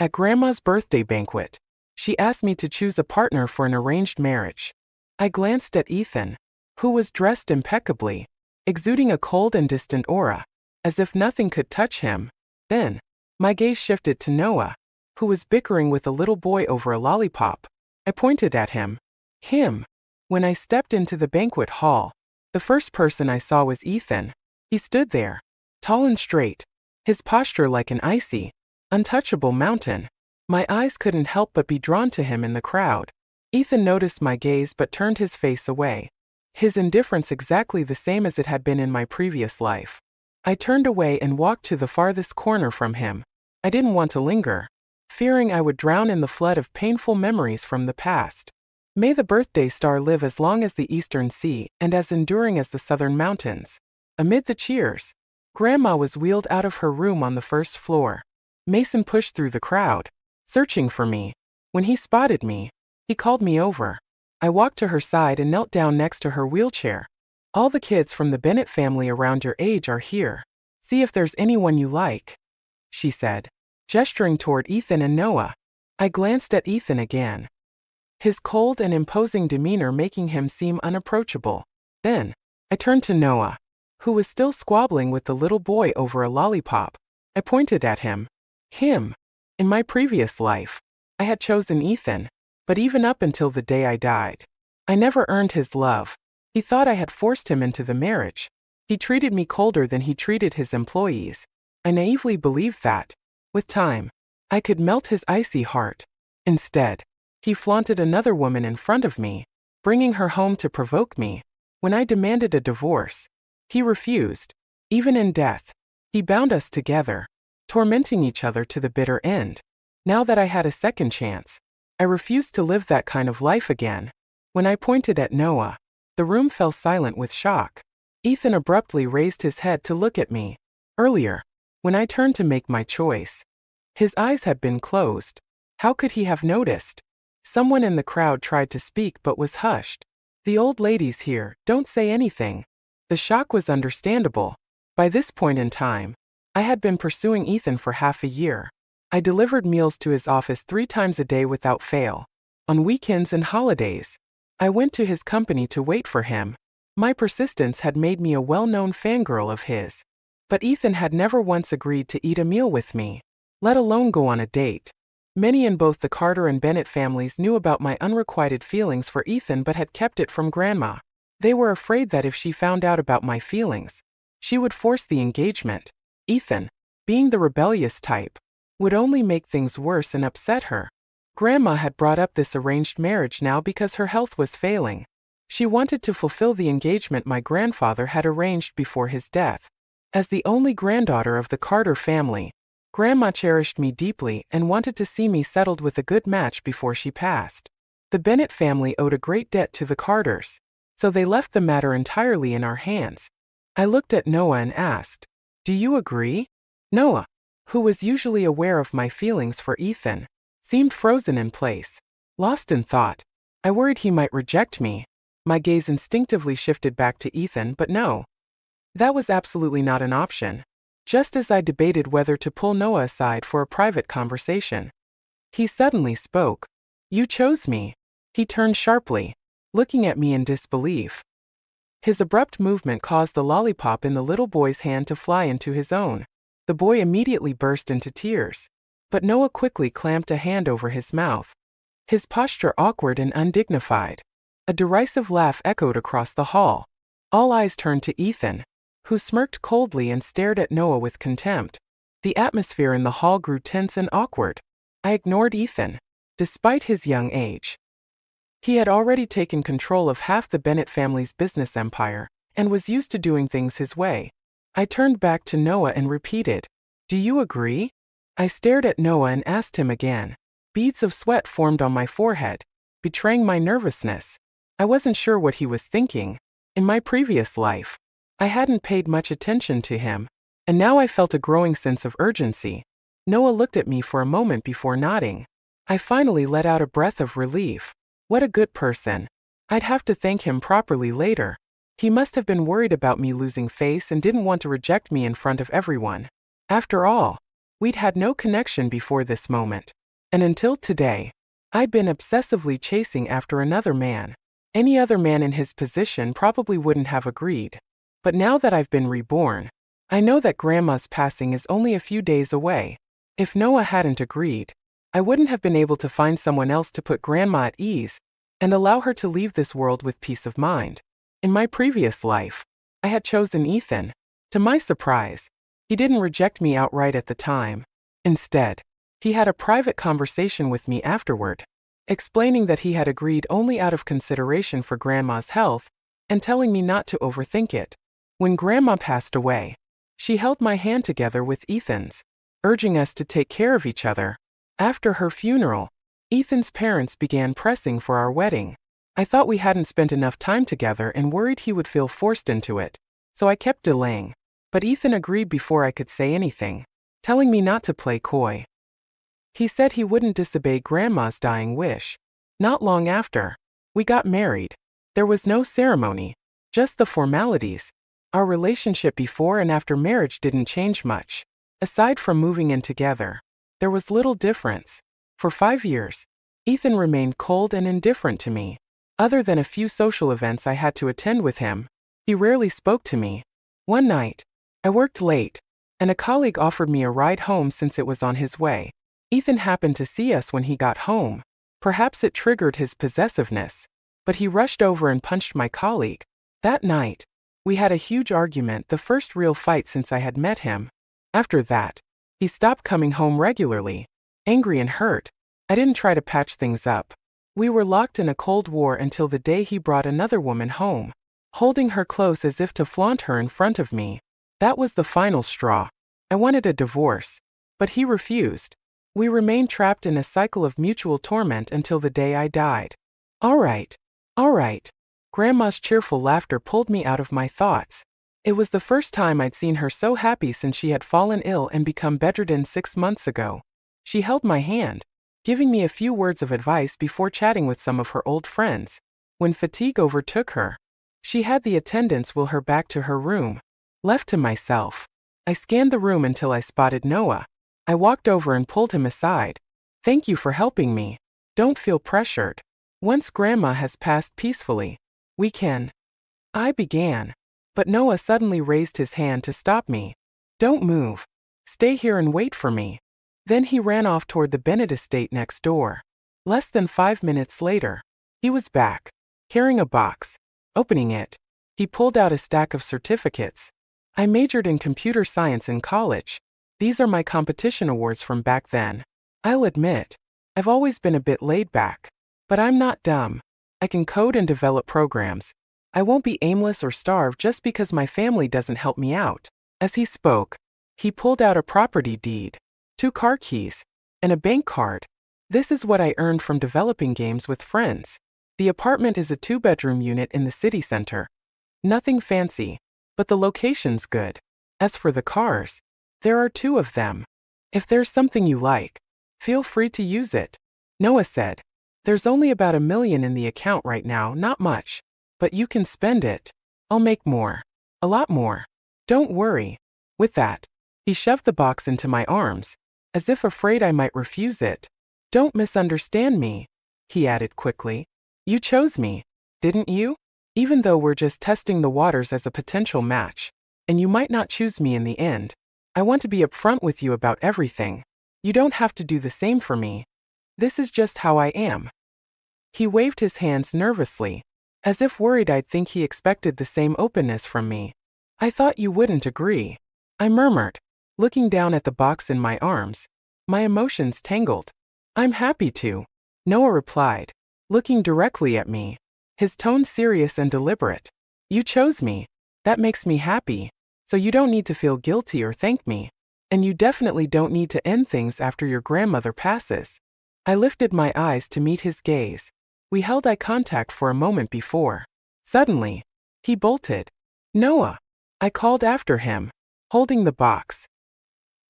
At Grandma's birthday banquet, she asked me to choose a partner for an arranged marriage. I glanced at Ethan, who was dressed impeccably, exuding a cold and distant aura, as if nothing could touch him. Then, my gaze shifted to Noah, who was bickering with a little boy over a lollipop. I pointed at him. Him. When I stepped into the banquet hall, the first person I saw was Ethan. He stood there, tall and straight, his posture like an icy, untouchable mountain. My eyes couldn't help but be drawn to him in the crowd. Ethan noticed my gaze but turned his face away, his indifference exactly the same as it had been in my previous life. I turned away and walked to the farthest corner from him. I didn't want to linger, fearing I would drown in the flood of painful memories from the past. May the birthday star live as long as the eastern sea and as enduring as the southern mountains. Amid the cheers, Grandma was wheeled out of her room on the first floor. Mason pushed through the crowd, searching for me. When he spotted me, he called me over. I walked to her side and knelt down next to her wheelchair. All the kids from the Bennett family around your age are here. See if there's anyone you like, she said, gesturing toward Ethan and Noah. I glanced at Ethan again, his cold and imposing demeanor making him seem unapproachable. Then, I turned to Noah, who was still squabbling with the little boy over a lollipop. I pointed at him. Him. In my previous life, I had chosen Ethan, but even up until the day I died, I never earned his love. He thought I had forced him into the marriage. He treated me colder than he treated his employees. I naively believed that, with time, I could melt his icy heart. Instead, he flaunted another woman in front of me, bringing her home to provoke me. When I demanded a divorce, he refused. Even in death, he bound us together, tormenting each other to the bitter end. Now that I had a second chance, I refused to live that kind of life again. When I pointed at Noah, the room fell silent with shock. Ethan abruptly raised his head to look at me. Earlier, when I turned to make my choice, his eyes had been closed. How could he have noticed? Someone in the crowd tried to speak but was hushed. The old ladies here, don't say anything. The shock was understandable. By this point in time, I had been pursuing Ethan for half a year. I delivered meals to his office 3 times a day without fail. On weekends and holidays, I went to his company to wait for him. My persistence had made me a well-known fangirl of his. But Ethan had never once agreed to eat a meal with me, let alone go on a date. Many in both the Carter and Bennett families knew about my unrequited feelings for Ethan but had kept it from Grandma. They were afraid that if she found out about my feelings, she would force the engagement. Ethan, being the rebellious type, would only make things worse and upset her. Grandma had brought up this arranged marriage now because her health was failing. She wanted to fulfill the engagement my grandfather had arranged before his death. As the only granddaughter of the Carter family, Grandma cherished me deeply and wanted to see me settled with a good match before she passed. The Bennett family owed a great debt to the Carters, so they left the matter entirely in our hands. I looked at Noah and asked, "Do you agree?" Noah, who was usually aware of my feelings for Ethan, seemed frozen in place, lost in thought. I worried he might reject me. My gaze instinctively shifted back to Ethan, but no. That was absolutely not an option. Just as I debated whether to pull Noah aside for a private conversation, he suddenly spoke. "You chose me." He turned sharply, looking at me in disbelief. His abrupt movement caused the lollipop in the little boy's hand to fly into his own. The boy immediately burst into tears, but Noah quickly clamped a hand over his mouth, his posture awkward and undignified. A derisive laugh echoed across the hall. All eyes turned to Ethan, who smirked coldly and stared at Noah with contempt. The atmosphere in the hall grew tense and awkward. I ignored Ethan, despite his young age. He had already taken control of half the Bennett family's business empire and was used to doing things his way. I turned back to Noah and repeated, "Do you agree?" I stared at Noah and asked him again. Beads of sweat formed on my forehead, betraying my nervousness. I wasn't sure what he was thinking. In my previous life, I hadn't paid much attention to him, and now I felt a growing sense of urgency. Noah looked at me for a moment before nodding. I finally let out a breath of relief. What a good person. I'd have to thank him properly later. He must have been worried about me losing face and didn't want to reject me in front of everyone. After all, We'd had no connection before this moment. And until today, I'd been obsessively chasing after another man. Any other man in his position probably wouldn't have agreed. But now that I've been reborn, I know that Grandma's passing is only a few days away. If Noah hadn't agreed, I wouldn't have been able to find someone else to put Grandma at ease and allow her to leave this world with peace of mind. In my previous life, I had chosen Ethan. To my surprise, he didn't reject me outright at the time. Instead, he had a private conversation with me afterward, explaining that he had agreed only out of consideration for Grandma's health and telling me not to overthink it. When Grandma passed away, she held my hand together with Ethan's, urging us to take care of each other. After her funeral, Ethan's parents began pressing for our wedding. I thought we hadn't spent enough time together and worried he would feel forced into it, so I kept delaying. But Ethan agreed before I could say anything, telling me not to play coy. He said he wouldn't disobey Grandma's dying wish. Not long after, we got married. There was no ceremony, just the formalities. Our relationship before and after marriage didn't change much. Aside from moving in together, there was little difference. For 5 years, Ethan remained cold and indifferent to me. Other than a few social events I had to attend with him, he rarely spoke to me. One night, I worked late, and a colleague offered me a ride home since it was on his way. Ethan happened to see us when he got home. Perhaps it triggered his possessiveness, but he rushed over and punched my colleague. That night, we had a huge argument, the first real fight since I had met him. After that, he stopped coming home regularly. Angry and hurt, I didn't try to patch things up. We were locked in a cold war until the day he brought another woman home, holding her close as if to flaunt her in front of me. That was the final straw. I wanted a divorce, but he refused. We remained trapped in a cycle of mutual torment until the day I died. All right. Grandma's cheerful laughter pulled me out of my thoughts. It was the first time I'd seen her so happy since she had fallen ill and become bedridden 6 months ago. She held my hand, giving me a few words of advice before chatting with some of her old friends. When fatigue overtook her, she had the attendants wheel her back to her room. Left to myself, I scanned the room until I spotted Noah. I walked over and pulled him aside. "Thank you for helping me. Don't feel pressured. Once Grandma has passed peacefully, we can." I began, but Noah suddenly raised his hand to stop me. "Don't move. Stay here and wait for me." Then he ran off toward the Bennett estate next door. Less than 5 minutes later, he was back, carrying a box. Opening it, he pulled out a stack of certificates. I majored in computer science in college. These are my competition awards from back then. I'll admit, I've always been a bit laid back. But I'm not dumb. I can code and develop programs. I won't be aimless or starve just because my family doesn't help me out. As he spoke, he pulled out a property deed, 2 car keys, and a bank card. "This is what I earned from developing games with friends. The apartment is a 2-bedroom unit in the city center. Nothing fancy, but the location's good. As for the cars, there are 2 of them. If there's something you like, feel free to use it." Noah said, "There's only about $1 million in the account right now, not much. But you can spend it. I'll make more. A lot more. Don't worry." With that, he shoved the box into my arms, as if afraid I might refuse it. "Don't misunderstand me," he added quickly. "You chose me, didn't you? Even though we're just testing the waters as a potential match, and you might not choose me in the end, I want to be upfront with you about everything. You don't have to do the same for me. This is just how I am." He waved his hands nervously, as if worried I'd think he expected the same openness from me. "I thought you wouldn't agree," I murmured, looking down at the box in my arms. My emotions tangled. "I'm happy to," Noah replied, looking directly at me, his tone serious and deliberate. "You chose me. That makes me happy, so you don't need to feel guilty or thank me. And you definitely don't need to end things after your grandmother passes." I lifted my eyes to meet his gaze. We held eye contact for a moment before. Suddenly, he bolted. "Noah!" I called after him, holding the box.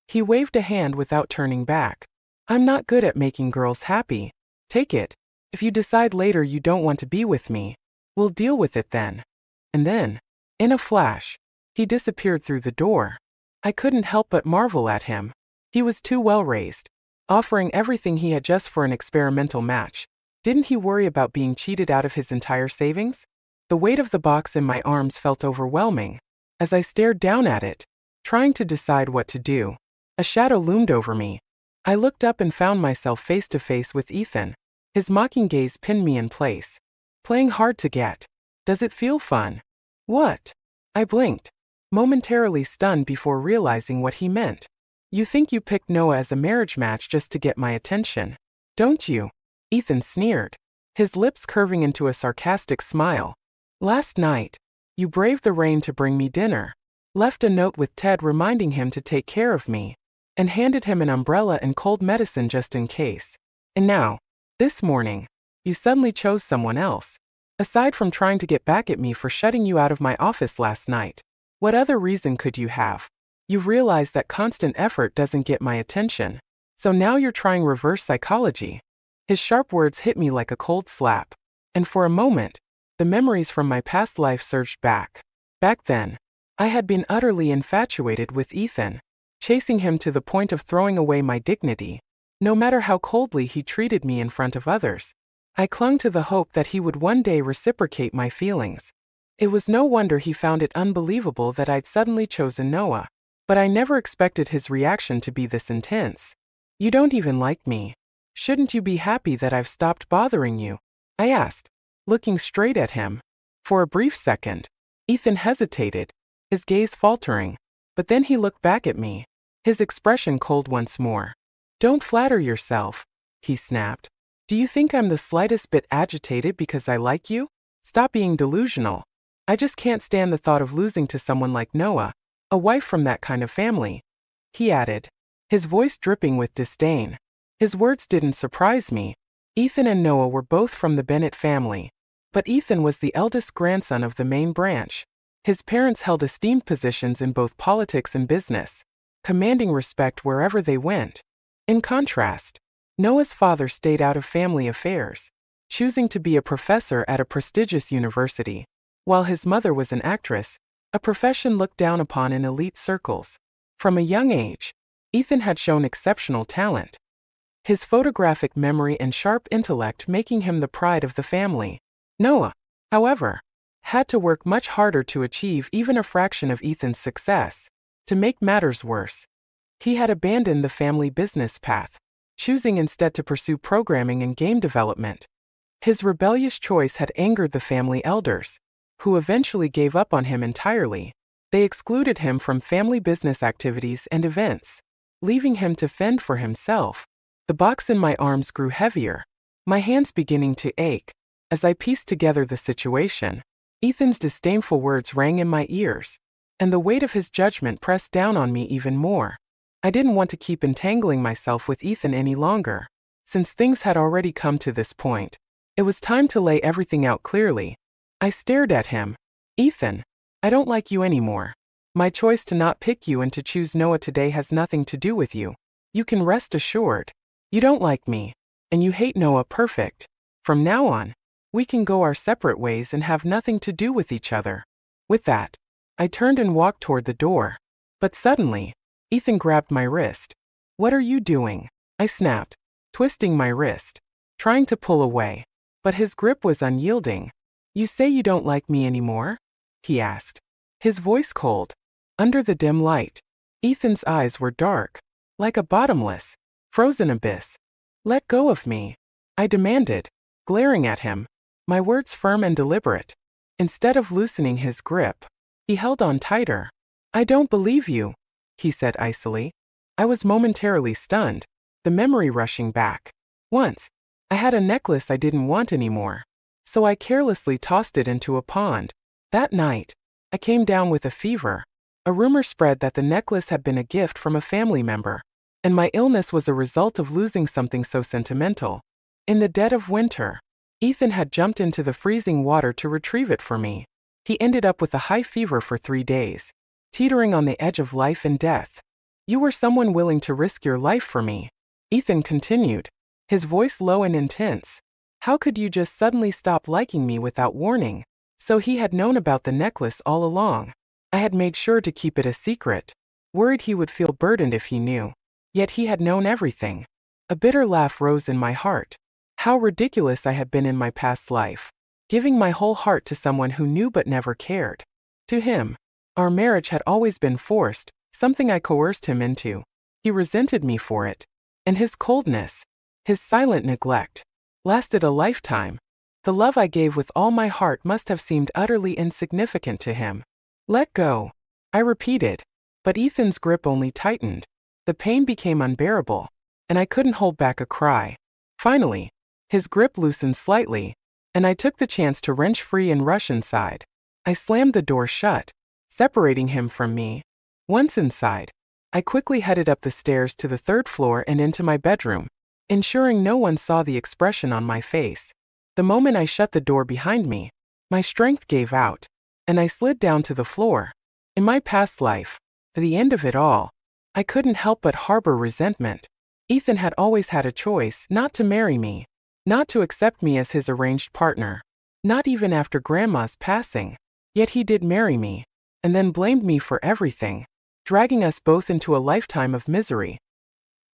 He waved a hand without turning back. "I'm not good at making girls happy. Take it. If you decide later you don't want to be with me, we'll deal with it then." And then, in a flash, he disappeared through the door. I couldn't help but marvel at him. He was too well raised, offering everything he had just for an experimental match. Didn't he worry about being cheated out of his entire savings? The weight of the box in my arms felt overwhelming. As I stared down at it, trying to decide what to do, a shadow loomed over me. I looked up and found myself face to face with Ethan. His mocking gaze pinned me in place. Playing hard to get. Does it feel fun? What? I blinked, momentarily stunned before realizing what he meant. You think you picked Noah as a marriage match just to get my attention, don't you? Ethan sneered, his lips curving into a sarcastic smile. Last night, you braved the rain to bring me dinner, left a note with Ted reminding him to take care of me, and handed him an umbrella and cold medicine just in case. And now, this morning, you suddenly chose someone else. Aside from trying to get back at me for shutting you out of my office last night, what other reason could you have? You've realized that constant effort doesn't get my attention, so now you're trying reverse psychology. His sharp words hit me like a cold slap, and for a moment, the memories from my past life surged back. Back then, I had been utterly infatuated with Ethan, chasing him to the point of throwing away my dignity, no matter how coldly he treated me in front of others. I clung to the hope that he would one day reciprocate my feelings. It was no wonder he found it unbelievable that I'd suddenly chosen Noah. But I never expected his reaction to be this intense. You don't even like me. Shouldn't you be happy that I've stopped bothering you? I asked, looking straight at him. For a brief second, Ethan hesitated, his gaze faltering, but then he looked back at me, his expression cold once more. Don't flatter yourself, he snapped. Do you think I'm the slightest bit agitated because I like you? Stop being delusional. I just can't stand the thought of losing to someone like Noah, a wife from that kind of family, he added, his voice dripping with disdain. His words didn't surprise me. Ethan and Noah were both from the Bennett family, but Ethan was the eldest grandson of the main branch. His parents held esteemed positions in both politics and business, commanding respect wherever they went. In contrast, Noah's father stayed out of family affairs, choosing to be a professor at a prestigious university, while his mother was an actress, a profession looked down upon in elite circles. From a young age, Ethan had shown exceptional talent, his photographic memory and sharp intellect making him the pride of the family. Noah, however, had to work much harder to achieve even a fraction of Ethan's success. To make matters worse, he had abandoned the family business path, choosing instead to pursue programming and game development. His rebellious choice had angered the family elders, who eventually gave up on him entirely. They excluded him from family business activities and events, leaving him to fend for himself. The box in my arms grew heavier, my hands beginning to ache. As I pieced together the situation, Ethan's disdainful words rang in my ears, and the weight of his judgment pressed down on me even more. I didn't want to keep entangling myself with Ethan any longer. Since things had already come to this point, it was time to lay everything out clearly. I stared at him. Ethan, I don't like you anymore. My choice to not pick you and to choose Noah today has nothing to do with you. You can rest assured. You don't like me, and you hate Noah. Perfect. From now on, we can go our separate ways and have nothing to do with each other. With that, I turned and walked toward the door. But suddenly, Ethan grabbed my wrist. What are you doing? I snapped, twisting my wrist, trying to pull away. But his grip was unyielding. You say you don't like me anymore? He asked, his voice cold. Under the dim light, Ethan's eyes were dark, like a bottomless, frozen abyss. Let go of me, I demanded, glaring at him, my words firm and deliberate. Instead of loosening his grip, he held on tighter. I don't believe you, he said icily. I was momentarily stunned, the memory rushing back. Once, I had a necklace I didn't want anymore, so I carelessly tossed it into a pond. That night, I came down with a fever. A rumor spread that the necklace had been a gift from a family member, and my illness was a result of losing something so sentimental. In the dead of winter, Ethan had jumped into the freezing water to retrieve it for me. He ended up with a high fever for 3 days, teetering on the edge of life and death. You were someone willing to risk your life for me, Ethan continued, his voice low and intense. How could you just suddenly stop liking me without warning? So he had known about the necklace all along. I had made sure to keep it a secret, worried he would feel burdened if he knew. Yet he had known everything. A bitter laugh rose in my heart. How ridiculous I had been in my past life, giving my whole heart to someone who knew but never cared. To him, our marriage had always been forced, something I coerced him into. He resented me for it. And his coldness, his silent neglect, lasted a lifetime. The love I gave with all my heart must have seemed utterly insignificant to him. Let go, I repeated. But Ethan's grip only tightened. The pain became unbearable, and I couldn't hold back a cry. Finally, his grip loosened slightly, and I took the chance to wrench free and rush inside. I slammed the door shut, separating him from me. Once inside, I quickly headed up the stairs to the third floor and into my bedroom, ensuring no one saw the expression on my face. The moment I shut the door behind me, my strength gave out, and I slid down to the floor. In my past life, at the end of it all, I couldn't help but harbor resentment. Ethan had always had a choice not to marry me, not to accept me as his arranged partner, not even after Grandma's passing. Yet he did marry me, and then blamed me for everything, dragging us both into a lifetime of misery.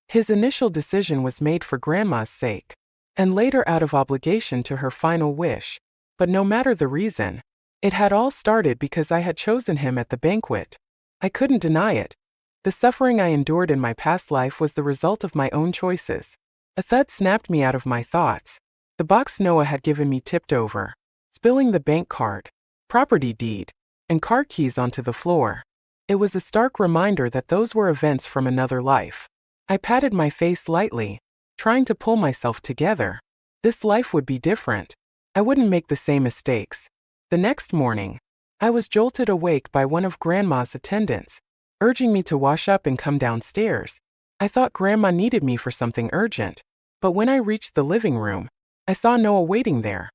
His initial decision was made for Grandma's sake, and later out of obligation to her final wish. But no matter the reason, it had all started because I had chosen him at the banquet. I couldn't deny it. The suffering I endured in my past life was the result of my own choices. A thud snapped me out of my thoughts. The box Noah had given me tipped over, spilling the bank card, property deed, and car keys onto the floor. It was a stark reminder that those were events from another life. I patted my face lightly, trying to pull myself together. This life would be different. I wouldn't make the same mistakes. The next morning, I was jolted awake by one of Grandma's attendants, urging me to wash up and come downstairs. I thought Grandma needed me for something urgent, but when I reached the living room, I saw Noah waiting there.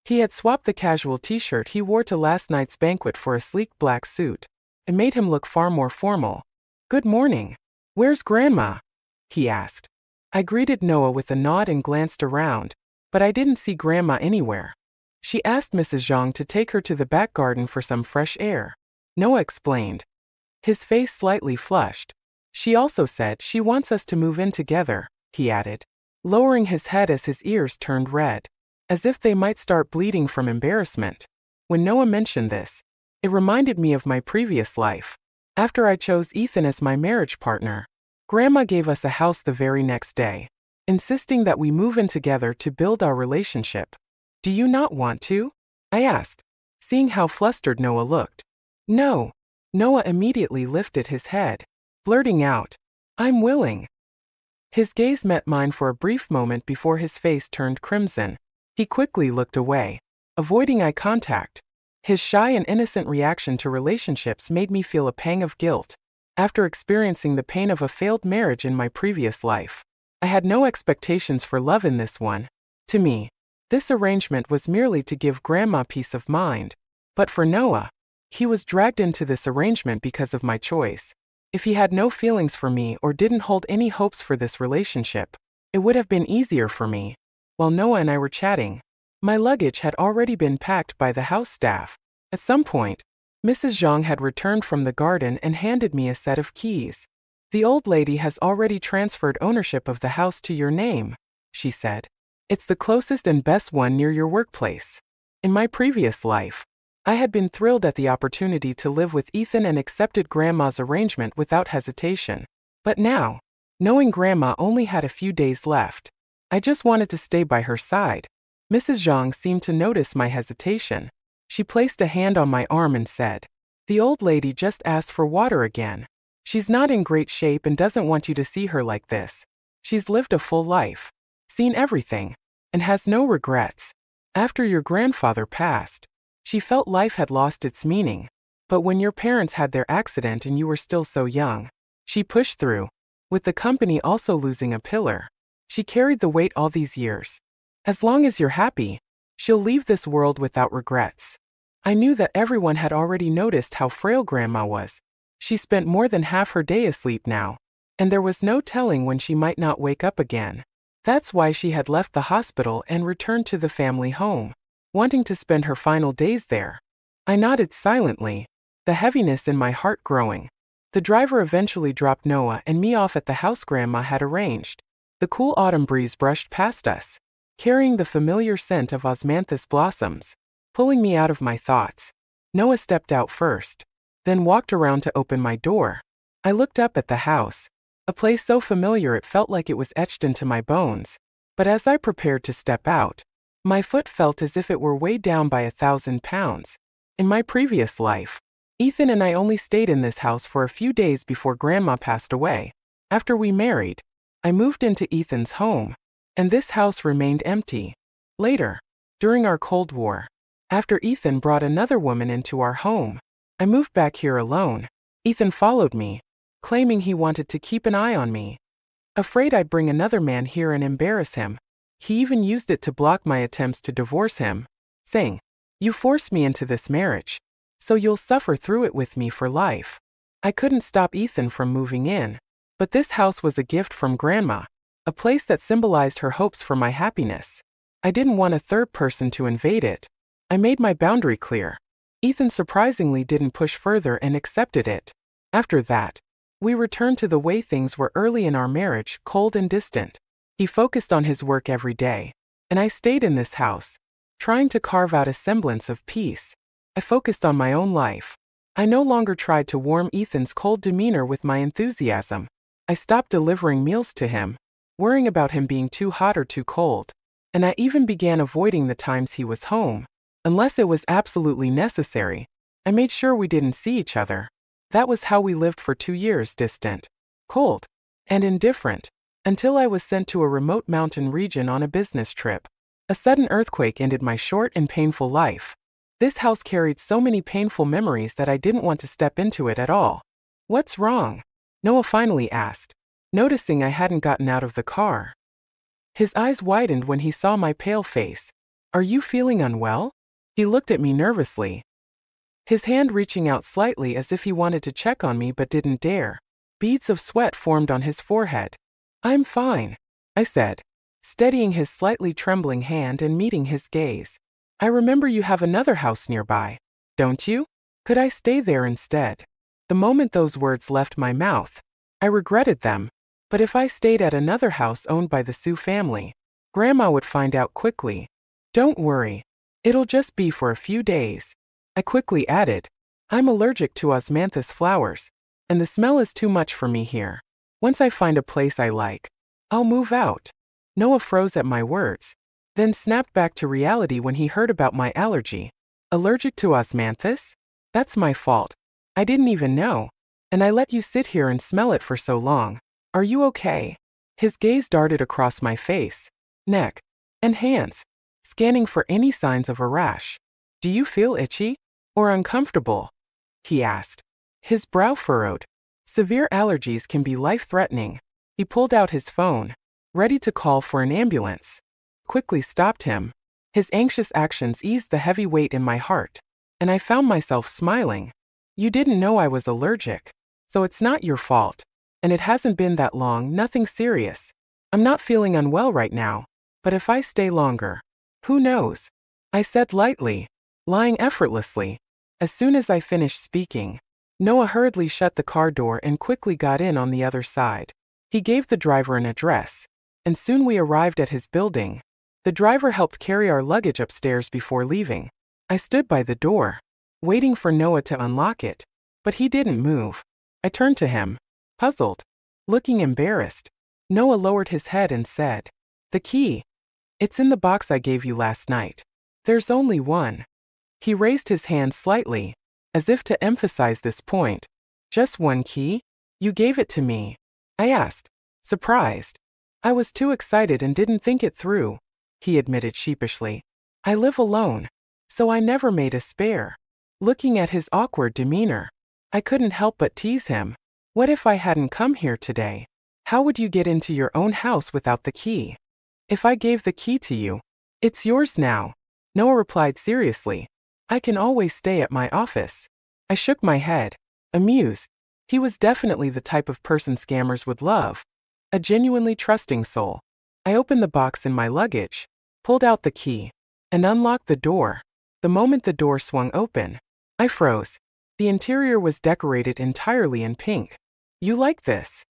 He had swapped the casual t-shirt he wore to last night's banquet for a sleek black suit. It made him look far more formal. "Good morning. Where's Grandma?" he asked. I greeted Noah with a nod and glanced around, but I didn't see Grandma anywhere. She asked Mrs. Zhang to take her to the back garden for some fresh air, Noah explained. His face slightly flushed. She also said she wants us to move in together, he added, lowering his head as his ears turned red, as if they might start bleeding from embarrassment. When Noah mentioned this, it reminded me of my previous life. After I chose Ethan as my marriage partner, Grandma gave us a house the very next day, insisting that we move in together to build our relationship. "Do you not want to?" I asked, seeing how flustered Noah looked. "No." Noah immediately lifted his head, blurting out, "I'm willing." His gaze met mine for a brief moment before his face turned crimson. He quickly looked away, avoiding eye contact. His shy and innocent reaction to relationships made me feel a pang of guilt. After experiencing the pain of a failed marriage in my previous life, I had no expectations for love in this one. To me, this arrangement was merely to give Grandma peace of mind. But for Noah, he was dragged into this arrangement because of my choice. If he had no feelings for me or didn't hold any hopes for this relationship, it would have been easier for me. While Noah and I were chatting, my luggage had already been packed by the house staff. At some point, Mrs. Zhang had returned from the garden and handed me a set of keys. "The old lady has already transferred ownership of the house to your name," she said. "It's the closest and best one near your workplace." In my previous life, I had been thrilled at the opportunity to live with Ethan and accepted Grandma's arrangement without hesitation. But now, knowing Grandma only had a few days left, I just wanted to stay by her side. Mrs. Zhang seemed to notice my hesitation. She placed a hand on my arm and said, "The old lady just asked for water again. She's not in great shape and doesn't want you to see her like this. She's lived a full life, seen everything, and has no regrets. After your grandfather passed, she felt life had lost its meaning. But when your parents had their accident and you were still so young, she pushed through. With the company also losing a pillar, she carried the weight all these years. As long as you're happy, she'll leave this world without regrets." I knew that everyone had already noticed how frail Grandma was. She spent more than half her day asleep now, and there was no telling when she might not wake up again. That's why she had left the hospital and returned to the family home, wanting to spend her final days there. I nodded silently, the heaviness in my heart growing. The driver eventually dropped Noah and me off at the house Grandma had arranged. The cool autumn breeze brushed past us, carrying the familiar scent of osmanthus blossoms, pulling me out of my thoughts. Noah stepped out first, then walked around to open my door. I looked up at the house, a place so familiar it felt like it was etched into my bones. But as I prepared to step out, my foot felt as if it were weighed down by 1,000 pounds. In my previous life, Ethan and I only stayed in this house for a few days before Grandma passed away. After we married, I moved into Ethan's home, and this house remained empty. Later, during our Cold War, after Ethan brought another woman into our home, I moved back here alone. Ethan followed me, claiming he wanted to keep an eye on me. Afraid I'd bring another man here and embarrass him, he even used it to block my attempts to divorce him, saying, "You forced me into this marriage, so you'll suffer through it with me for life." I couldn't stop Ethan from moving in, but this house was a gift from Grandma, a place that symbolized her hopes for my happiness. I didn't want a third person to invade it. I made my boundary clear. Ethan surprisingly didn't push further and accepted it. After that, we returned to the way things were early in our marriage, cold and distant. He focused on his work every day, and I stayed in this house, trying to carve out a semblance of peace. I focused on my own life. I no longer tried to warm Ethan's cold demeanor with my enthusiasm. I stopped delivering meals to him, worrying about him being too hot or too cold, and I even began avoiding the times he was home. Unless it was absolutely necessary, I made sure we didn't see each other. That was how we lived for 2 years, distant, cold, and indifferent, until I was sent to a remote mountain region on a business trip. A sudden earthquake ended my short and painful life. This house carried so many painful memories that I didn't want to step into it at all. "What's wrong?" Noah finally asked, noticing I hadn't gotten out of the car. His eyes widened when he saw my pale face. "Are you feeling unwell?" He looked at me nervously, his hand reaching out slightly as if he wanted to check on me but didn't dare. Beads of sweat formed on his forehead. "I'm fine," I said, steadying his slightly trembling hand and meeting his gaze. "I remember you have another house nearby, don't you? Could I stay there instead?" The moment those words left my mouth, I regretted them. But if I stayed at another house owned by the Sioux family, Grandma would find out quickly. "Don't worry. It'll just be for a few days." I quickly added, "I'm allergic to osmanthus flowers, and the smell is too much for me here. Once I find a place I like, I'll move out." Noah froze at my words, then snapped back to reality when he heard about my allergy. "Allergic to osmanthus? That's my fault. I didn't even know. And I let you sit here and smell it for so long. Are you okay?" His gaze darted across my face, neck, and hands, scanning for any signs of a rash. "Do you feel itchy or uncomfortable?" he asked, his brow furrowed. Severe allergies can be life-threatening. He pulled out his phone, ready to call for an ambulance. Quickly stopped him. His anxious actions eased the heavy weight in my heart, and I found myself smiling. "You didn't know I was allergic, so it's not your fault. And it hasn't been that long, nothing serious. I'm not feeling unwell right now, but if I stay longer, who knows?" I said lightly, lying effortlessly. As soon as I finished speaking, Noah hurriedly shut the car door and quickly got in on the other side. He gave the driver an address, and soon we arrived at his building. The driver helped carry our luggage upstairs before leaving. I stood by the door, waiting for Noah to unlock it, but he didn't move. I turned to him, puzzled, looking embarrassed. Noah lowered his head and said, "The key. It's in the box I gave you last night. There's only one." He raised his hand slightly, as if to emphasize this point. "Just one key? You gave it to me?" I asked, surprised. "I was too excited and didn't think it through," he admitted sheepishly. "I live alone, so I never made a spare." Looking at his awkward demeanor, I couldn't help but tease him. "What if I hadn't come here today? How would you get into your own house without the key?" "If I gave the key to you, it's yours now," Noah replied seriously. "I can always stay at my office." I shook my head, amused. He was definitely the type of person scammers would love. A genuinely trusting soul. I opened the box in my luggage, pulled out the key, and unlocked the door. The moment the door swung open, I froze. The interior was decorated entirely in pink. "You like this?"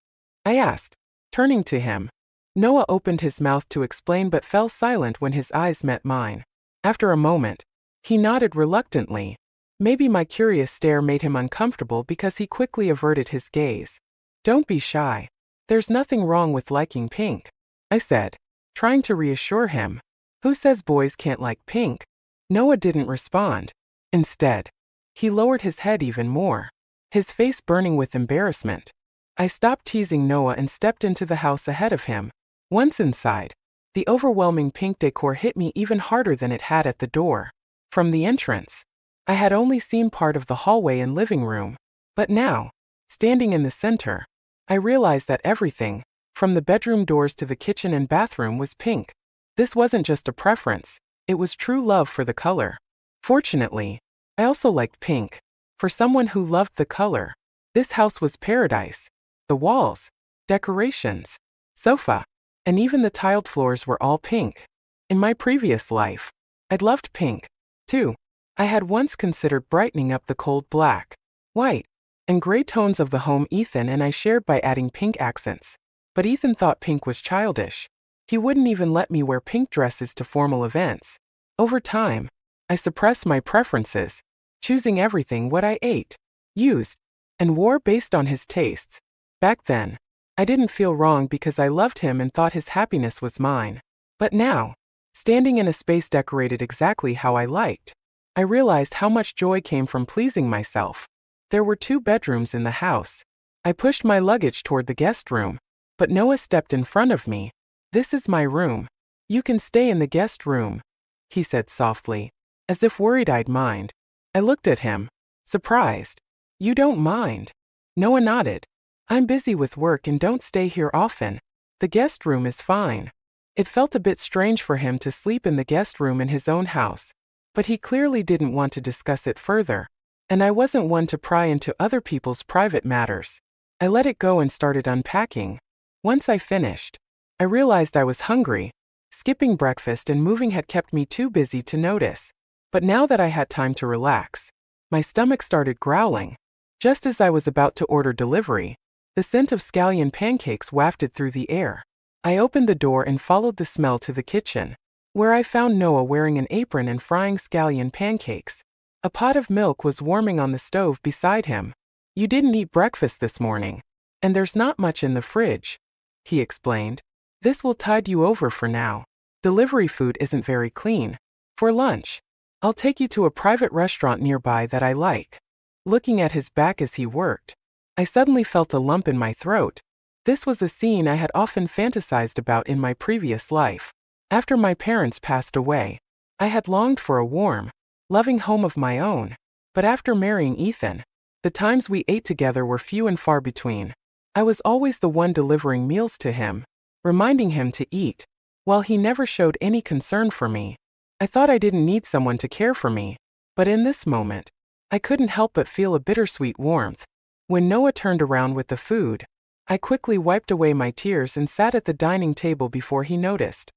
I asked, turning to him. Noah opened his mouth to explain but fell silent when his eyes met mine. After a moment, he nodded reluctantly. Maybe my curious stare made him uncomfortable because he quickly averted his gaze. "Don't be shy. There's nothing wrong with liking pink," I said, trying to reassure him. "Who says boys can't like pink?" Noah didn't respond. Instead, he lowered his head even more, his face burning with embarrassment. I stopped teasing Noah and stepped into the house ahead of him. Once inside, the overwhelming pink decor hit me even harder than it had at the door. From the entrance, I had only seen part of the hallway and living room. But now, standing in the center, I realized that everything, from the bedroom doors to the kitchen and bathroom, was pink. This wasn't just a preference, it was true love for the color. Fortunately, I also liked pink. For someone who loved the color, this house was paradise. The walls, decorations, sofa, and even the tiled floors were all pink. In my previous life, I'd loved pink, too. I had once considered brightening up the cold black, white, and gray tones of the home Ethan and I shared by adding pink accents. But Ethan thought pink was childish. He wouldn't even let me wear pink dresses to formal events. Over time, I suppressed my preferences, choosing everything what I ate, used, and wore based on his tastes. Back then, I didn't feel wrong because I loved him and thought his happiness was mine. But now, standing in a space decorated exactly how I liked, I realized how much joy came from pleasing myself. There were 2 bedrooms in the house. I pushed my luggage toward the guest room, but Noah stepped in front of me. "This is my room. You can stay in the guest room," he said softly, as if worried I'd mind. I looked at him, surprised. "You don't mind?" Noah nodded. "I'm busy with work and don't stay here often. The guest room is fine." It felt a bit strange for him to sleep in the guest room in his own house, but he clearly didn't want to discuss it further. And I wasn't one to pry into other people's private matters. I let it go and started unpacking. Once I finished, I realized I was hungry. Skipping breakfast and moving had kept me too busy to notice. But now that I had time to relax, my stomach started growling. Just as I was about to order delivery, the scent of scallion pancakes wafted through the air. I opened the door and followed the smell to the kitchen, where I found Noah wearing an apron and frying scallion pancakes. A pot of milk was warming on the stove beside him. "You didn't eat breakfast this morning, and there's not much in the fridge," he explained. "This will tide you over for now. Delivery food isn't very clean. For lunch, I'll take you to a private restaurant nearby that I like." Looking at his back as he worked, I suddenly felt a lump in my throat. This was a scene I had often fantasized about in my previous life. After my parents passed away, I had longed for a warm, loving home of my own. But after marrying Ethan, the times we ate together were few and far between. I was always the one delivering meals to him, reminding him to eat, while he never showed any concern for me. I thought I didn't need someone to care for me, but in this moment, I couldn't help but feel a bittersweet warmth. When Noah turned around with the food, I quickly wiped away my tears and sat at the dining table before he noticed.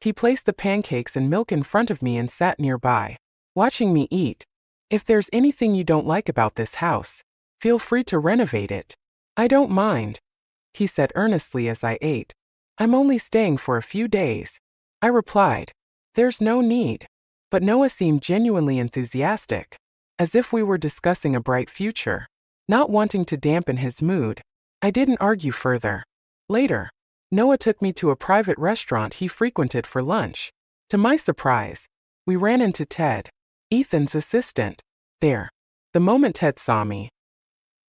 He placed the pancakes and milk in front of me and sat nearby, watching me eat. "If there's anything you don't like about this house, feel free to renovate it. I don't mind," he said earnestly as I ate. "I'm only staying for a few days," I replied. "There's no need." But Noah seemed genuinely enthusiastic, as if we were discussing a bright future. Not wanting to dampen his mood, I didn't argue further. Later, Noah took me to a private restaurant he frequented for lunch. To my surprise, we ran into Ted, Ethan's assistant, there. The moment Ted saw me,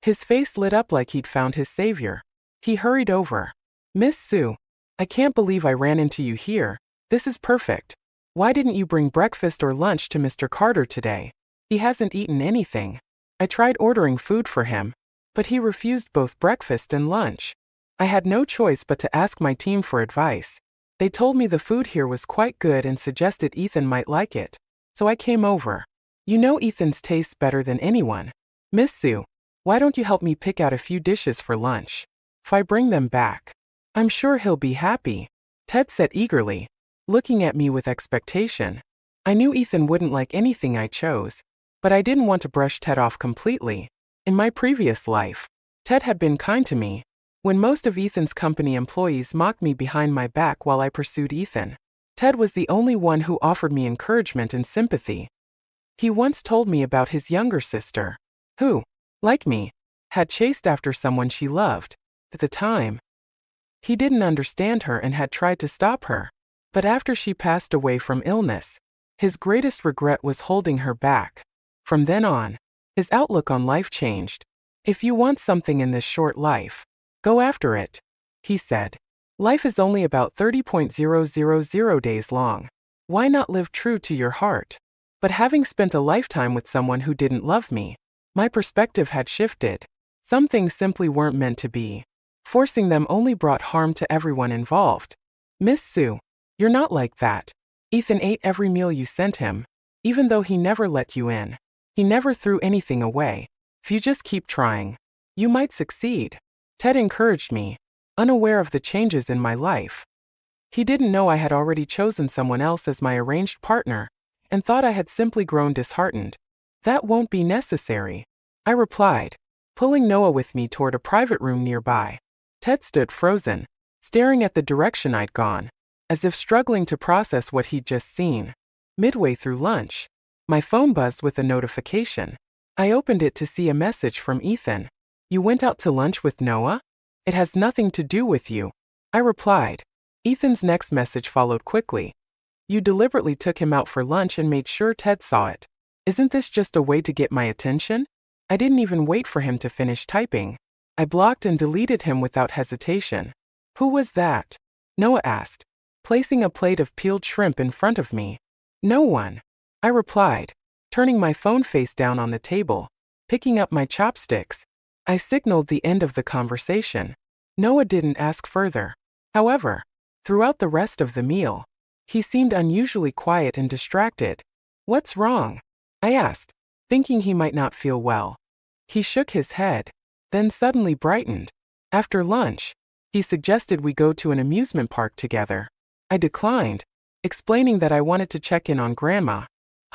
his face lit up like he'd found his savior. He hurried over. "Miss Sue, I can't believe I ran into you here. This is perfect. Why didn't you bring breakfast or lunch to Mr. Carter today? He hasn't eaten anything." I tried ordering food for him, but he refused both breakfast and lunch. I had no choice but to ask my team for advice. They told me the food here was quite good and suggested Ethan might like it, so I came over. "You know Ethan's tastes better than anyone. Miss Sue, why don't you help me pick out a few dishes for lunch? If I bring them back, I'm sure he'll be happy," Ted said eagerly, looking at me with expectation. I knew Ethan wouldn't like anything I chose, But I didn't want to brush Ted off completely. In my previous life, Ted had been kind to me. When most of Ethan's company employees mocked me behind my back while I pursued Ethan, Ted was the only one who offered me encouragement and sympathy. He once told me about his younger sister, who, like me, had chased after someone she loved. At the time, he didn't understand her and had tried to stop her. But after she passed away from illness, his greatest regret was holding her back. From then on, his outlook on life changed. If you want something in this short life, go after it, he said. Life is only about 30.000 days long. Why not live true to your heart? But having spent a lifetime with someone who didn't love me, my perspective had shifted. Some things simply weren't meant to be. Forcing them only brought harm to everyone involved. Miss Sue, you're not like that. Ethan ate every meal you sent him, even though he never let you in. He never threw anything away. If you just keep trying, you might succeed. Ted encouraged me, unaware of the changes in my life. He didn't know I had already chosen someone else as my arranged partner, and thought I had simply grown disheartened. That won't be necessary, I replied, pulling Noah with me toward a private room nearby. Ted stood frozen, staring at the direction I'd gone, as if struggling to process what he'd just seen. Midway through lunch, my phone buzzed with a notification. I opened it to see a message from Ethan. You went out to lunch with Noah? It has nothing to do with you, I replied. Ethan's next message followed quickly. You deliberately took him out for lunch and made sure Ted saw it. Isn't this just a way to get my attention? I didn't even wait for him to finish typing. I blocked and deleted him without hesitation. Who was that? Noah asked, placing a plate of peeled shrimp in front of me. No one, I replied, turning my phone face down on the table. Picking up my chopsticks, I signaled the end of the conversation. Noah didn't ask further. However, throughout the rest of the meal, he seemed unusually quiet and distracted. What's wrong? I asked, thinking he might not feel well. He shook his head, then suddenly brightened. After lunch, he suggested we go to an amusement park together. I declined, explaining that I wanted to check in on Grandma.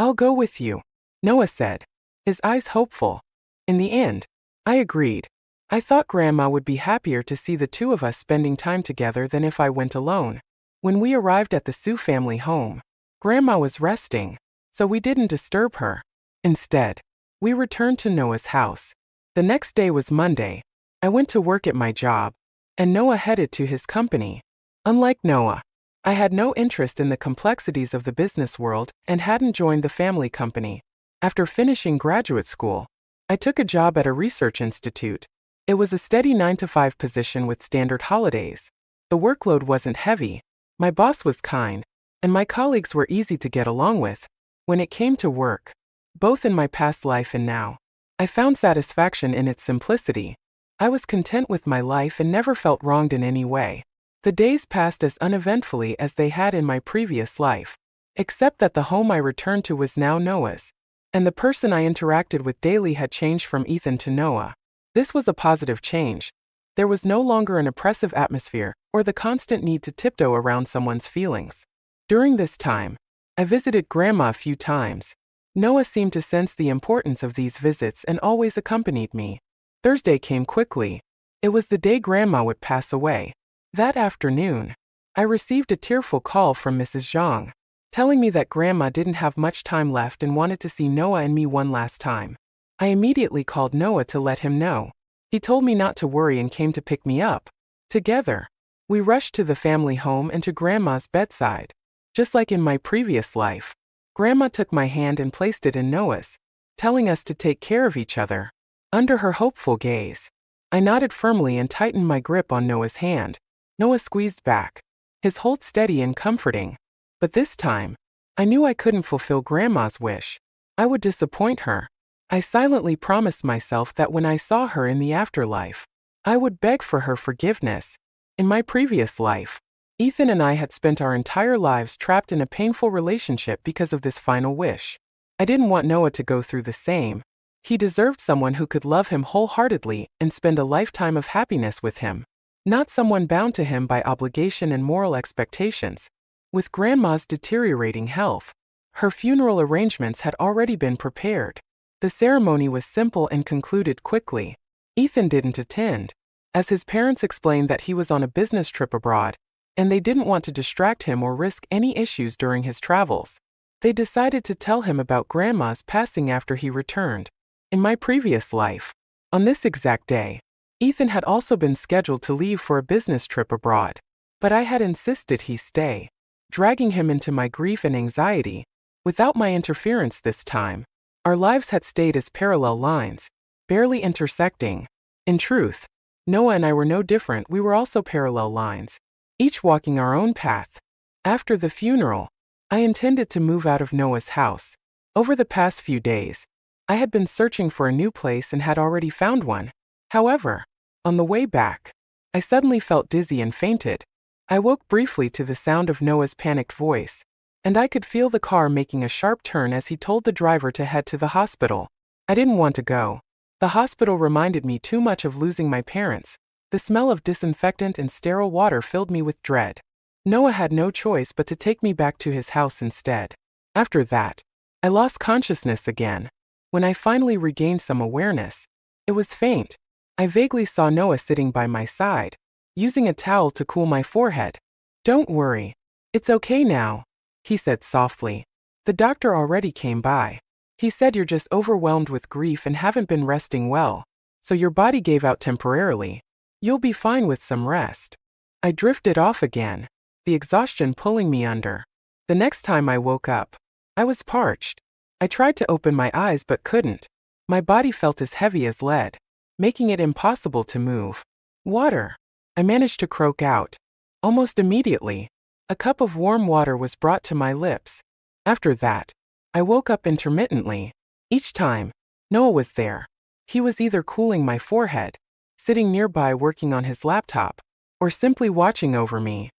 I'll go with you, Noah said, his eyes hopeful. In the end, I agreed. I thought Grandma would be happier to see the two of us spending time together than if I went alone. When we arrived at the Sue family home, Grandma was resting, so we didn't disturb her. Instead, we returned to Noah's house. The next day was Monday. I went to work at my job, and Noah headed to his company. Unlike Noah, I had no interest in the complexities of the business world and hadn't joined the family company. After finishing graduate school, I took a job at a research institute. It was a steady 9-to-5 position with standard holidays. The workload wasn't heavy, my boss was kind, and my colleagues were easy to get along with. When it came to work, both in my past life and now, I found satisfaction in its simplicity. I was content with my life and never felt wronged in any way. The days passed as uneventfully as they had in my previous life, except that the home I returned to was now Noah's, and the person I interacted with daily had changed from Ethan to Noah. This was a positive change. There was no longer an oppressive atmosphere or the constant need to tiptoe around someone's feelings. During this time, I visited Grandma a few times. Noah seemed to sense the importance of these visits and always accompanied me. Thursday came quickly. It was the day Grandma would pass away. That afternoon, I received a tearful call from Mrs. Zhang, telling me that Grandma didn't have much time left and wanted to see Noah and me one last time. I immediately called Noah to let him know. He told me not to worry and came to pick me up. Together, we rushed to the family home and to Grandma's bedside. Just like in my previous life, Grandma took my hand and placed it in Noah's, telling us to take care of each other. Under her hopeful gaze, I nodded firmly and tightened my grip on Noah's hand. Noah squeezed back, his hold steady and comforting. But this time, I knew I couldn't fulfill Grandma's wish. I would disappoint her. I silently promised myself that when I saw her in the afterlife, I would beg for her forgiveness. In my previous life, Ethan and I had spent our entire lives trapped in a painful relationship because of this final wish. I didn't want Noah to go through the same. He deserved someone who could love him wholeheartedly and spend a lifetime of happiness with him, not someone bound to him by obligation and moral expectations. With Grandma's deteriorating health, her funeral arrangements had already been prepared. The ceremony was simple and concluded quickly. Ethan didn't attend, as his parents explained that he was on a business trip abroad, and they didn't want to distract him or risk any issues during his travels. They decided to tell him about Grandma's passing after he returned. In my previous life, on this exact day, Ethan had also been scheduled to leave for a business trip abroad, but I had insisted he stay, dragging him into my grief and anxiety. Without my interference this time, our lives had stayed as parallel lines, barely intersecting. In truth, Noah and I were no different. We were also parallel lines, each walking our own path. After the funeral, I intended to move out of Noah's house. Over the past few days, I had been searching for a new place and had already found one. However, on the way back, I suddenly felt dizzy and fainted. I woke briefly to the sound of Noah's panicked voice, and I could feel the car making a sharp turn as he told the driver to head to the hospital. I didn't want to go. The hospital reminded me too much of losing my parents. The smell of disinfectant and sterile water filled me with dread. Noah had no choice but to take me back to his house instead. After that, I lost consciousness again. When I finally regained some awareness, it was faint. I vaguely saw Noah sitting by my side, using a towel to cool my forehead. "Don't worry. It's okay now," he said softly. "The doctor already came by. He said you're just overwhelmed with grief and haven't been resting well, so your body gave out temporarily. You'll be fine with some rest." I drifted off again, the exhaustion pulling me under. The next time I woke up, I was parched. I tried to open my eyes but couldn't. My body felt as heavy as lead, making it impossible to move. "Water," I managed to croak out. Almost immediately, a cup of warm water was brought to my lips. After that, I woke up intermittently. Each time, Noah was there. He was either cooling my forehead, sitting nearby working on his laptop, or simply watching over me.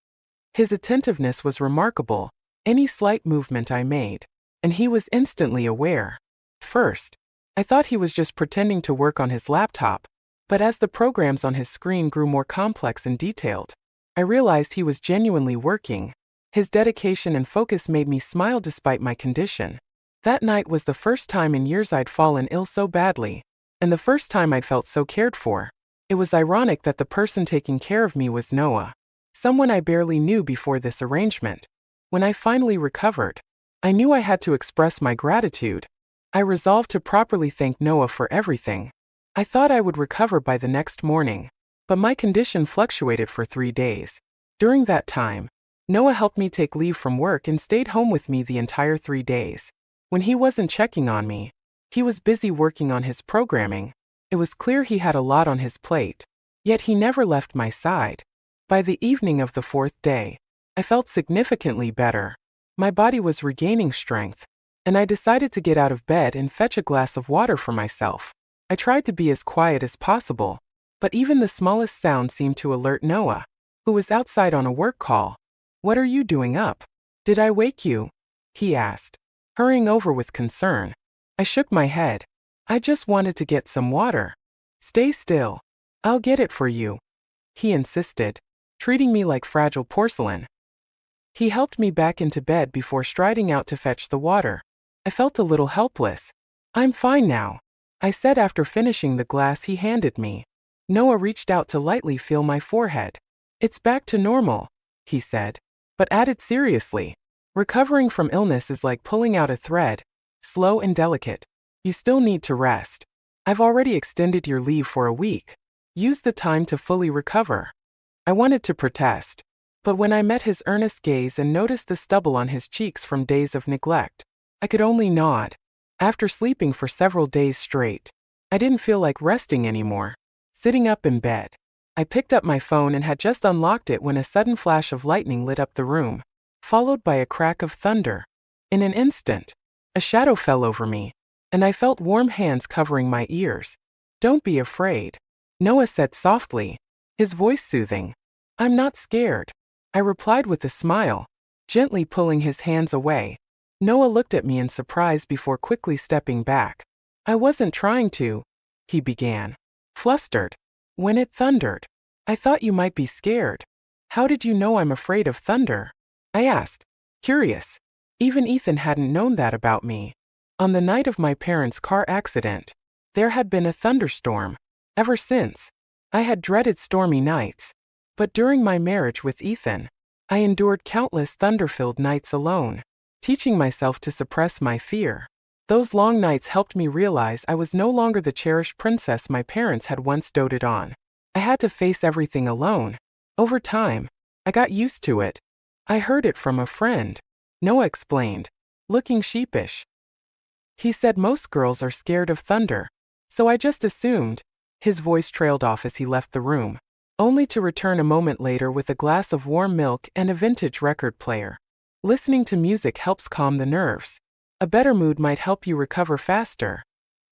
His attentiveness was remarkable. Any slight movement I made, and he was instantly aware. First, I thought he was just pretending to work on his laptop, but as the programs on his screen grew more complex and detailed, I realized he was genuinely working. His dedication and focus made me smile despite my condition. That night was the first time in years I'd fallen ill so badly, and the first time I'd felt so cared for. It was ironic that the person taking care of me was Noah, someone I barely knew before this arrangement. When I finally recovered, I knew I had to express my gratitude. I resolved to properly thank Noah for everything. I thought I would recover by the next morning, but my condition fluctuated for 3 days. During that time, Noah helped me take leave from work and stayed home with me the entire 3 days. When he wasn't checking on me, he was busy working on his programming. It was clear he had a lot on his plate, yet he never left my side. By the evening of the 4th day, I felt significantly better. My body was regaining strength, and I decided to get out of bed and fetch a glass of water for myself. I tried to be as quiet as possible, but even the smallest sound seemed to alert Noah, who was outside on a work call. "What are you doing up? Did I wake you?" he asked, hurrying over with concern. I shook my head. "I just wanted to get some water." "Stay still. I'll get it for you," he insisted, treating me like fragile porcelain. He helped me back into bed before striding out to fetch the water. I felt a little helpless. "I'm fine now," I said after finishing the glass he handed me. Noah reached out to lightly feel my forehead. "It's back to normal," he said, but added seriously, "Recovering from illness is like pulling out a thread, slow and delicate. You still need to rest. I've already extended your leave for a week. Use the time to fully recover." I wanted to protest, but when I met his earnest gaze and noticed the stubble on his cheeks from days of neglect, I could only nod. After sleeping for several days straight, I didn't feel like resting anymore. Sitting up in bed, I picked up my phone and had just unlocked it when a sudden flash of lightning lit up the room, followed by a crack of thunder. In an instant, a shadow fell over me, and I felt warm hands covering my ears. "Don't be afraid," Noah said softly, his voice soothing. "I'm not scared," I replied with a smile, gently pulling his hands away. Noah looked at me in surprise before quickly stepping back. "I wasn't trying to," he began, flustered. "When it thundered, I thought you might be scared." "How did you know I'm afraid of thunder?" I asked, curious. Even Ethan hadn't known that about me. On the night of my parents' car accident, there had been a thunderstorm. Ever since, I had dreaded stormy nights. But during my marriage with Ethan, I endured countless thunder-filled nights alone, teaching myself to suppress my fear. Those long nights helped me realize I was no longer the cherished princess my parents had once doted on. I had to face everything alone. Over time, I got used to it. I heard it from a friend, Noah explained, looking sheepish. He said most girls are scared of thunder, so I just assumed. His voice trailed off as he left the room, only to return a moment later with a glass of warm milk and a vintage record player. Listening to music helps calm the nerves. A better mood might help you recover faster,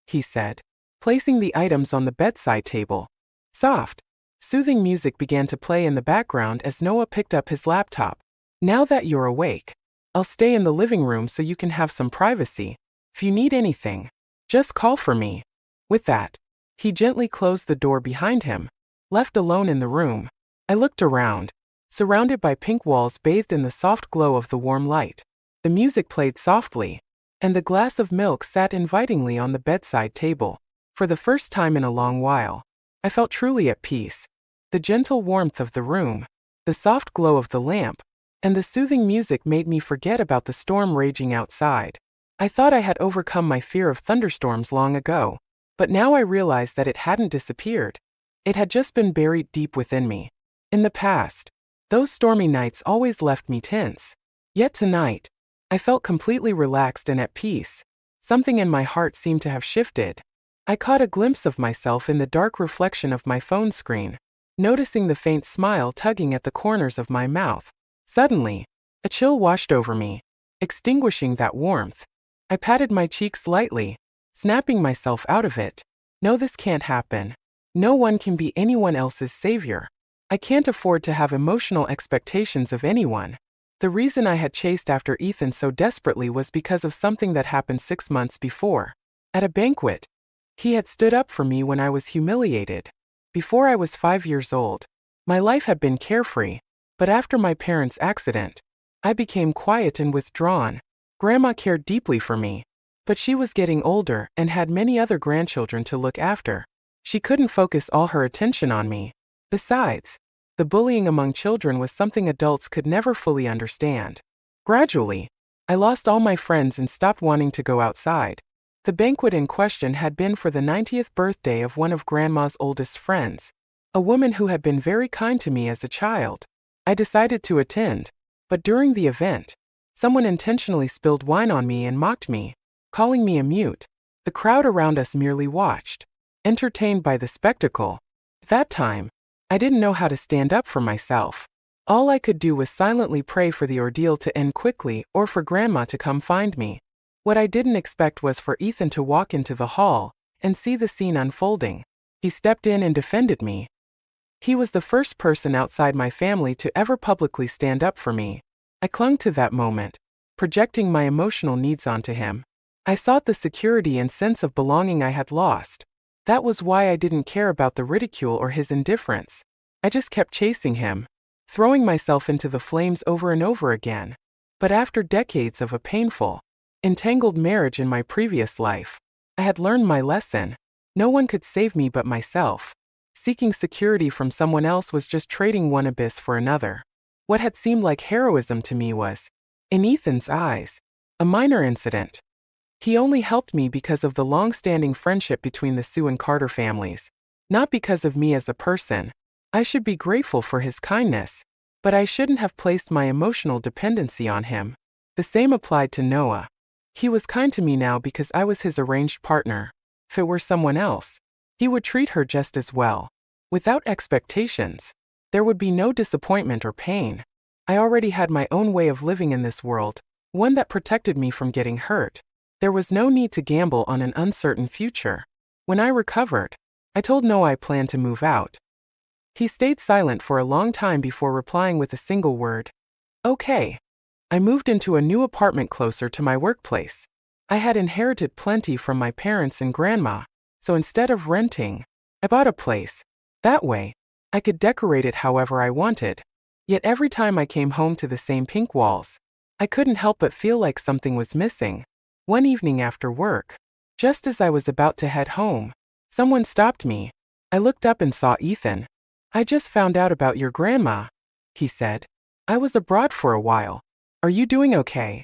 he said, placing the items on the bedside table. Soft, soothing music began to play in the background as Noah picked up his laptop. Now that you're awake, I'll stay in the living room so you can have some privacy. If you need anything, just call for me. With that, he gently closed the door behind him. Left alone in the room, I looked around, surrounded by pink walls bathed in the soft glow of the warm light. The music played softly, and the glass of milk sat invitingly on the bedside table. For the first time in a long while, I felt truly at peace. The gentle warmth of the room, the soft glow of the lamp, and the soothing music made me forget about the storm raging outside. I thought I had overcome my fear of thunderstorms long ago, but now I realized that it hadn't disappeared. It had just been buried deep within me. In the past, those stormy nights always left me tense. Yet tonight, I felt completely relaxed and at peace. Something in my heart seemed to have shifted. I caught a glimpse of myself in the dark reflection of my phone screen, noticing the faint smile tugging at the corners of my mouth. Suddenly, a chill washed over me, extinguishing that warmth. I patted my cheeks lightly, snapping myself out of it. No, this can't happen. No one can be anyone else's savior. I can't afford to have emotional expectations of anyone. The reason I had chased after Ethan so desperately was because of something that happened 6 months before. At a banquet, he had stood up for me when I was humiliated. Before I was 5 years old, my life had been carefree, but after my parents' accident, I became quiet and withdrawn. Grandma cared deeply for me, but she was getting older and had many other grandchildren to look after. She couldn't focus all her attention on me. Besides, the bullying among children was something adults could never fully understand. Gradually, I lost all my friends and stopped wanting to go outside. The banquet in question had been for the 90th birthday of one of Grandma's oldest friends, a woman who had been very kind to me as a child. I decided to attend, but during the event, someone intentionally spilled wine on me and mocked me, calling me a mute. The crowd around us merely watched, entertained by the spectacle. At that time, I didn't know how to stand up for myself. All I could do was silently pray for the ordeal to end quickly or for Grandma to come find me. What I didn't expect was for Ethan to walk into the hall and see the scene unfolding. He stepped in and defended me. He was the first person outside my family to ever publicly stand up for me. I clung to that moment, projecting my emotional needs onto him. I sought the security and sense of belonging I had lost. That was why I didn't care about the ridicule or his indifference. I just kept chasing him, throwing myself into the flames over and over again. But after decades of a painful, entangled marriage in my previous life, I had learned my lesson. No one could save me but myself. Seeking security from someone else was just trading one abyss for another. What had seemed like heroism to me was, in Ethan's eyes, a minor incident. He only helped me because of the long-standing friendship between the Sue and Carter families, not because of me as a person. I should be grateful for his kindness, but I shouldn't have placed my emotional dependency on him. The same applied to Noah. He was kind to me now because I was his arranged partner. If it were someone else, he would treat her just as well. Without expectations, there would be no disappointment or pain. I already had my own way of living in this world, one that protected me from getting hurt. There was no need to gamble on an uncertain future. When I recovered, I told Noah I planned to move out. He stayed silent for a long time before replying with a single word. Okay. I moved into a new apartment closer to my workplace. I had inherited plenty from my parents and grandma, so instead of renting, I bought a place. That way, I could decorate it however I wanted. Yet every time I came home to the same pink walls, I couldn't help but feel like something was missing. One evening after work, just as I was about to head home, someone stopped me. I looked up and saw Ethan. "I just found out about your grandma," he said. "I was abroad for a while. Are you doing okay?"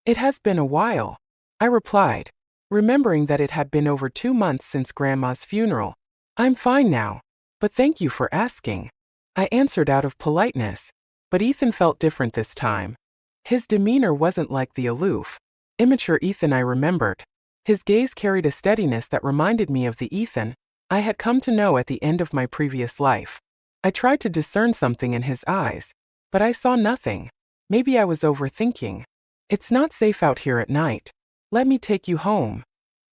"It has been a while," I replied, remembering that it had been over 2 months since Grandma's funeral. "I'm fine now, but thank you for asking," I answered out of politeness. But Ethan felt different this time. His demeanor wasn't like the aloof, immature Ethan I remembered. His gaze carried a steadiness that reminded me of the Ethan I had come to know at the end of my previous life. I tried to discern something in his eyes, but I saw nothing. Maybe I was overthinking. "It's not safe out here at night. Let me take you home,"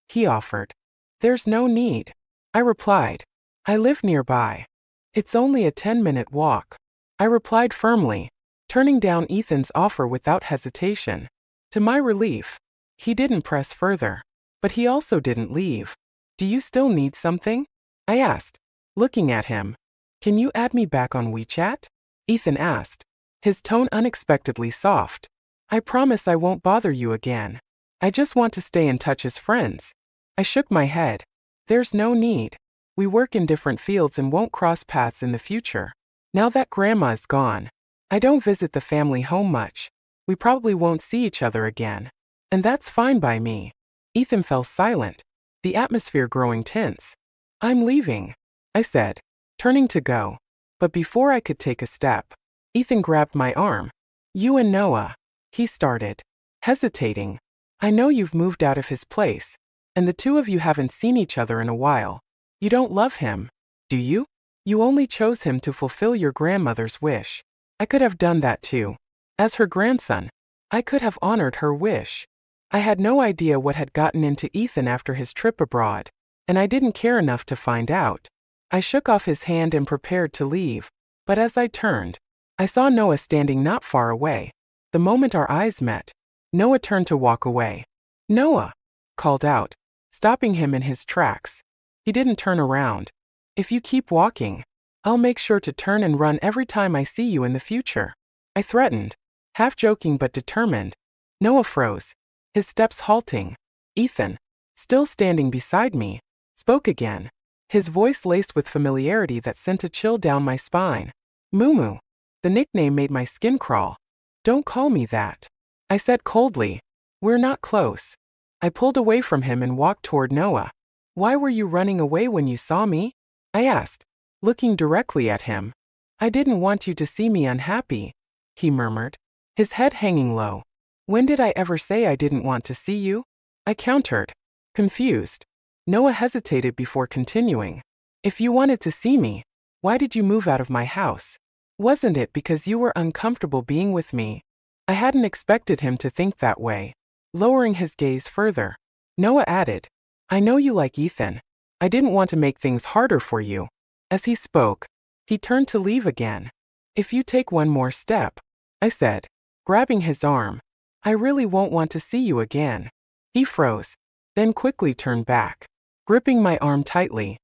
he offered. "There's no need," I replied. "I live nearby. It's only a 10-minute walk," I replied firmly, turning down Ethan's offer without hesitation. To my relief, he didn't press further, but he also didn't leave. "Do you still need something?" I asked, looking at him. "Can you add me back on WeChat?" Ethan asked, his tone unexpectedly soft. "I promise I won't bother you again. I just want to stay in touch as friends." I shook my head. "There's no need. We work in different fields and won't cross paths in the future. Now that Grandma is gone, I don't visit the family home much. We probably won't see each other again. And that's fine by me." Ethan fell silent, the atmosphere growing tense. "I'm leaving," I said, turning to go. But before I could take a step, Ethan grabbed my arm. "You and Noah," he started, hesitating. "I know you've moved out of his place, and the two of you haven't seen each other in a while. You don't love him, do you? You only chose him to fulfill your grandmother's wish. I could have done that too. As her grandson, I could have honored her wish." I had no idea what had gotten into Ethan after his trip abroad, and I didn't care enough to find out. I shook off his hand and prepared to leave, but as I turned, I saw Noah standing not far away. The moment our eyes met, Noah turned to walk away. "Noah!" called out, stopping him in his tracks. He didn't turn around. "If you keep walking, I'll make sure to turn and run every time I see you in the future," I threatened, half joking but determined. Noah froze, his steps halting. Ethan, still standing beside me, spoke again, his voice laced with familiarity that sent a chill down my spine. "Moo." The nickname made my skin crawl. "Don't call me that," I said coldly. "We're not close." I pulled away from him and walked toward Noah. "Why were you running away when you saw me?" I asked, looking directly at him. "I didn't want you to see me unhappy," he murmured, his head hanging low. "When did I ever say I didn't want to see you?" I countered, confused. Noah hesitated before continuing. "If you wanted to see me, why did you move out of my house? Wasn't it because you were uncomfortable being with me?" I hadn't expected him to think that way. Lowering his gaze further, Noah added, "I know you like Ethan. I didn't want to make things harder for you." As he spoke, he turned to leave again. "If you take one more step," I said, grabbing his arm, "I really won't want to see you again." He froze, then quickly turned back, gripping my arm tightly.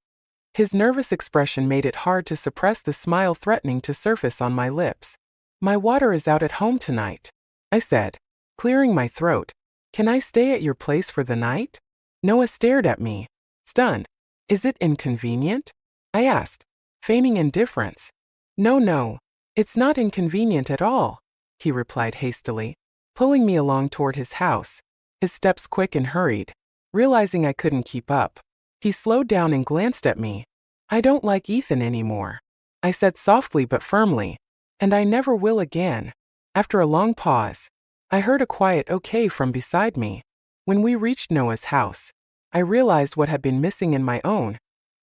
His nervous expression made it hard to suppress the smile threatening to surface on my lips. "My water is out at home tonight," I said, clearing my throat. "Can I stay at your place for the night?" Noah stared at me, stunned. "Is it inconvenient?" I asked, feigning indifference. No, it's not inconvenient at all," he replied hastily, pulling me along toward his house, his steps quick and hurried. Realizing I couldn't keep up, he slowed down and glanced at me. "I don't like Ethan anymore," I said softly but firmly, "and I never will again." After a long pause, I heard a quiet okay from beside me. When we reached Noah's house, I realized what had been missing in my own.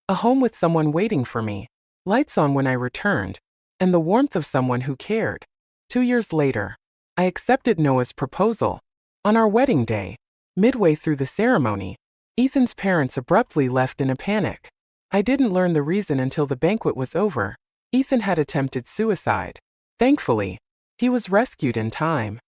A home with someone waiting for me, lights on when I returned, and the warmth of someone who cared. 2 years later, I accepted Noah's proposal. On our wedding day, midway through the ceremony, Ethan's parents abruptly left in a panic. I didn't learn the reason until the banquet was over. Ethan had attempted suicide. Thankfully, he was rescued in time.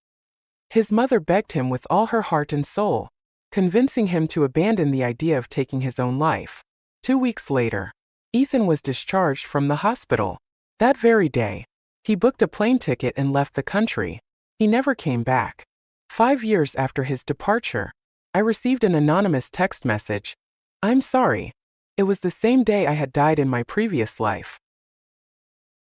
His mother begged him with all her heart and soul, convincing him to abandon the idea of taking his own life. 2 weeks later, Ethan was discharged from the hospital. That very day, he booked a plane ticket and left the country. He never came back. 5 years after his departure, I received an anonymous text message. I'm sorry. It was the same day I had died in my previous life.